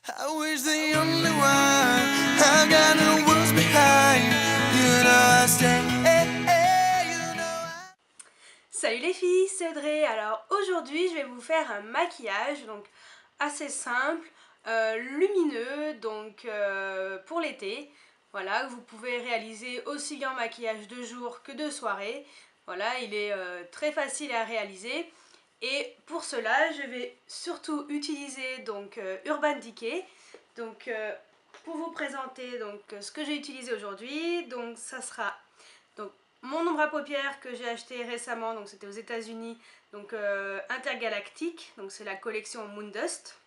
I wish the only one I've got no words behind. You know I stay. Salut les filles, c'est Audrey. Alors aujourd'hui je vais vous faire un maquillage donc assez simple, lumineux, donc pour l'été. Voilà, vous pouvez réaliser aussi bien maquillage de jour que de soirée. Voilà, il est très facile à réaliser. Et pour cela, je vais surtout utiliser donc Urban Decay. Donc pour vous présenter donc ce que j'ai utilisé aujourd'hui, donc ça sera donc mon ombre à paupières que j'ai acheté récemment, donc c'était aux États-Unis, donc intergalactique, donc c'est la collection Moondust.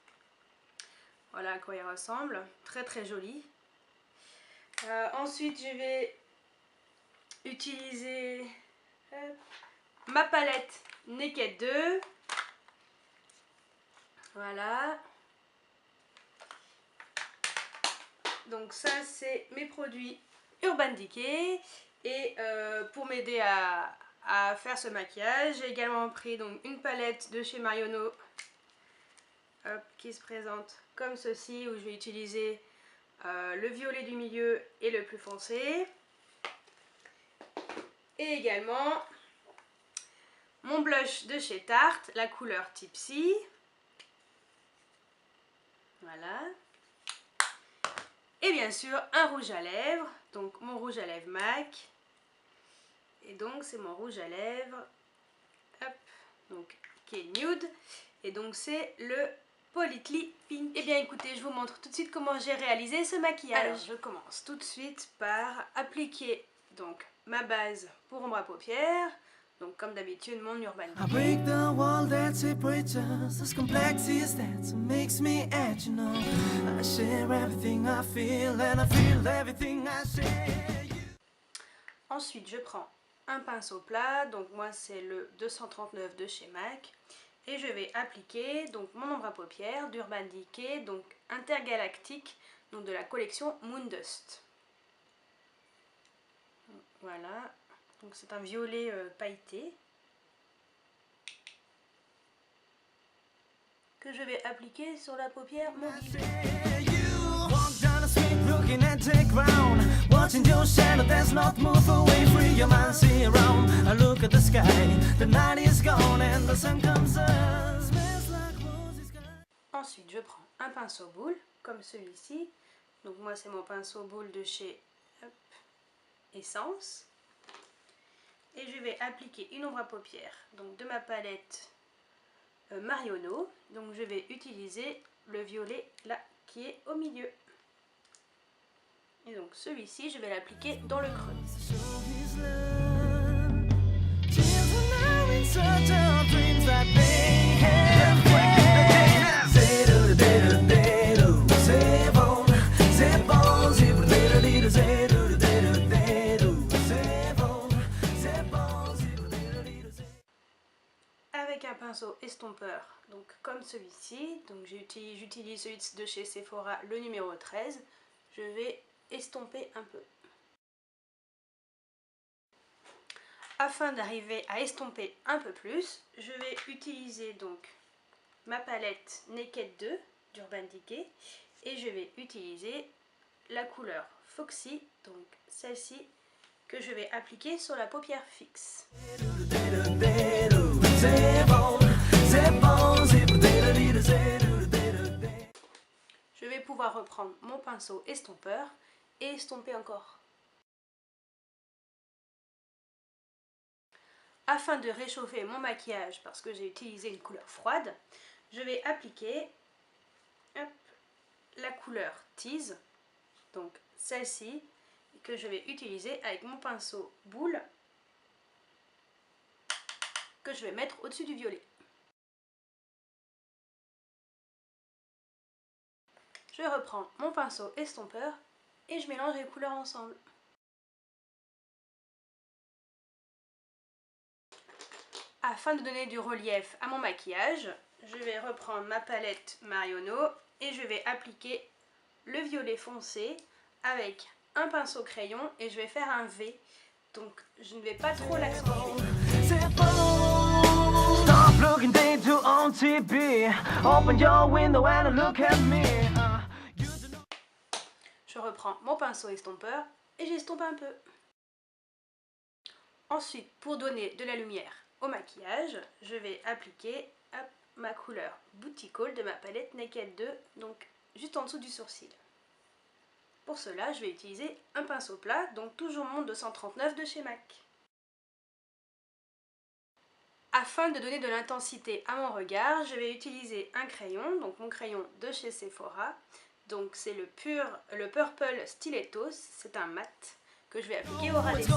Voilà à quoi il ressemble, très très joli. Ensuite je vais utiliser ma palette Naked 2. Voilà. Donc ça c'est mes produits Urban Decay. Et pour m'aider à faire ce maquillage, j'ai également pris donc une palette de chez Marionneau qui se présente comme ceci, où je vais utiliser le violet du milieu et le plus foncé. Et également mon blush de chez Tarte, la couleur Tipsy. Voilà. Et bien sûr un rouge à lèvres, donc mon rouge à lèvres MAC. Et donc c'est mon rouge à lèvres, hop, donc qui est nude. Et donc c'est le Politely Pink. Et bien écoutez, je vous montre tout de suite comment j'ai réalisé ce maquillage. Alors je commence tout de suite par appliquer donc ma base pour ombre à paupières. Donc comme d'habitude mon Urban Decay. I break the wall that separates us. As complex as that makes me edge, you know. I share everything I feel and I feel everything I share. Ensuite je prends un pinceau plat, donc moi c'est le 239 de chez MAC, et je vais appliquer donc mon ombre à paupières d'Urban Decay, donc intergalactique, donc de la collection Moondust. Voilà, donc c'est un violet pailleté que je vais appliquer sur la paupière mobile. Watching your shadow does not move away, free your mind, see around. I look at the sky, the night is gone and the sun comes up. Smells like roses. Ensuite je prends un pinceau boule comme celui-ci, donc moi c'est mon pinceau boule de chez Essence, et je vais appliquer une ombre à paupières donc de ma palette Marionneau. Donc je vais utiliser le violet là qui est au milieu. Et donc celui-ci, je vais l'appliquer dans le creux. Avec un pinceau estompeur, donc comme celui-ci, donc j'utilise celui de chez Sephora, le numéro 13, je vais estomper un peu. Afin d'arriver à estomper un peu plus, je vais utiliser donc ma palette Naked 2 d'Urban Decay, et je vais utiliser la couleur Foxy, donc celle-ci que je vais appliquer sur la paupière fixe. Je vais pouvoir reprendre mon pinceau estompeur et estomper encore. Afin de réchauffer mon maquillage, parce que j'ai utilisé une couleur froide, je vais appliquer la couleur Tease, donc celle-ci, que je vais utiliser avec mon pinceau boule, que je vais mettre au-dessus du violet. Je reprends mon pinceau estompeur et je mélange les couleurs ensemble. Afin de donner du relief à mon maquillage, je vais reprendre ma palette Marionneau et je vais appliquer le violet foncé avec un pinceau crayon et je vais faire un V. Donc je ne vais pas trop l'accentuer. Stop looking into on TV. Open your window and look at me. reprends mon pinceau estompeur et j'estompe un peu. Ensuite, pour donner de la lumière au maquillage, je vais appliquer ma couleur Booty Call de ma palette Naked 2, donc juste en dessous du sourcil. Pour cela, je vais utiliser un pinceau plat, donc toujours mon 239 de chez MAC. Afin de donner de l'intensité à mon regard, je vais utiliser un crayon, donc mon crayon de chez Sephora. Donc c'est le Purple Stilettos, c'est un mat que je vais appliquer au ras des cils.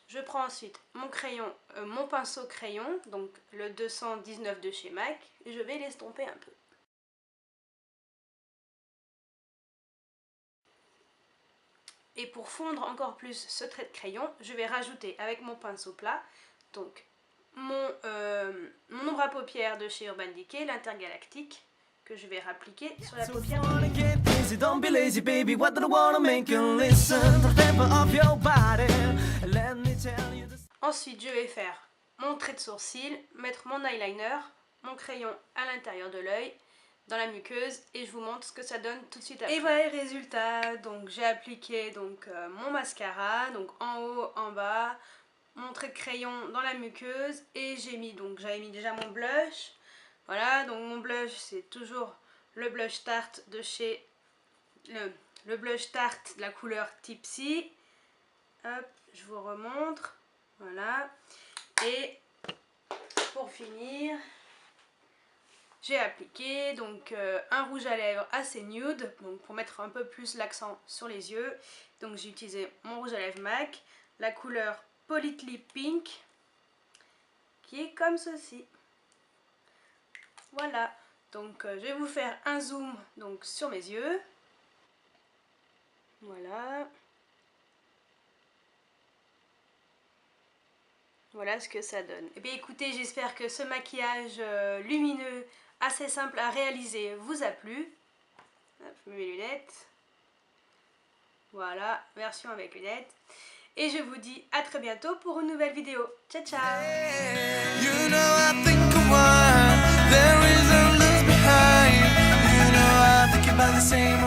Je prends ensuite mon pinceau crayon, donc le 219 de chez MAC, et je vais l'estomper un peu. Et pour fondre encore plus ce trait de crayon, je vais rajouter avec mon pinceau plat, donc mon ombre à paupières de chez Urban Decay, l'Intergalactique, que je vais appliquer sur la paupière. Ensuite, je vais faire mon trait de sourcil, mettre mon eyeliner, mon crayon à l'intérieur de l'œil, dans la muqueuse, et je vous montre ce que ça donne tout de suite après. Et voilà les résultats. Donc j'ai appliqué mon mascara, donc en haut, en bas, mon trait de crayon dans la muqueuse, et j'avais mis déjà mon blush. Voilà, donc mon blush c'est toujours le blush Tarte de chez le blush Tarte de la couleur Tipsy. Hop, je vous remontre. Voilà. Et pour finir, j'ai appliqué un rouge à lèvres assez nude, donc pour mettre un peu plus l'accent sur les yeux. Donc j'ai utilisé mon rouge à lèvres MAC, la couleur Polytlip Pink, qui est comme ceci. Voilà, donc je vais vous faire un zoom sur mes yeux. Voilà. Voilà ce que ça donne. Et bien écoutez, j'espère que ce maquillage lumineux, assez simple à réaliser, vous a plu. Hop, je mets mes lunettes. Voilà, version avec lunettes. Et je vous dis à très bientôt pour une nouvelle vidéo. Ciao, ciao! You know I think of one, there is a love behind. You know I think about the same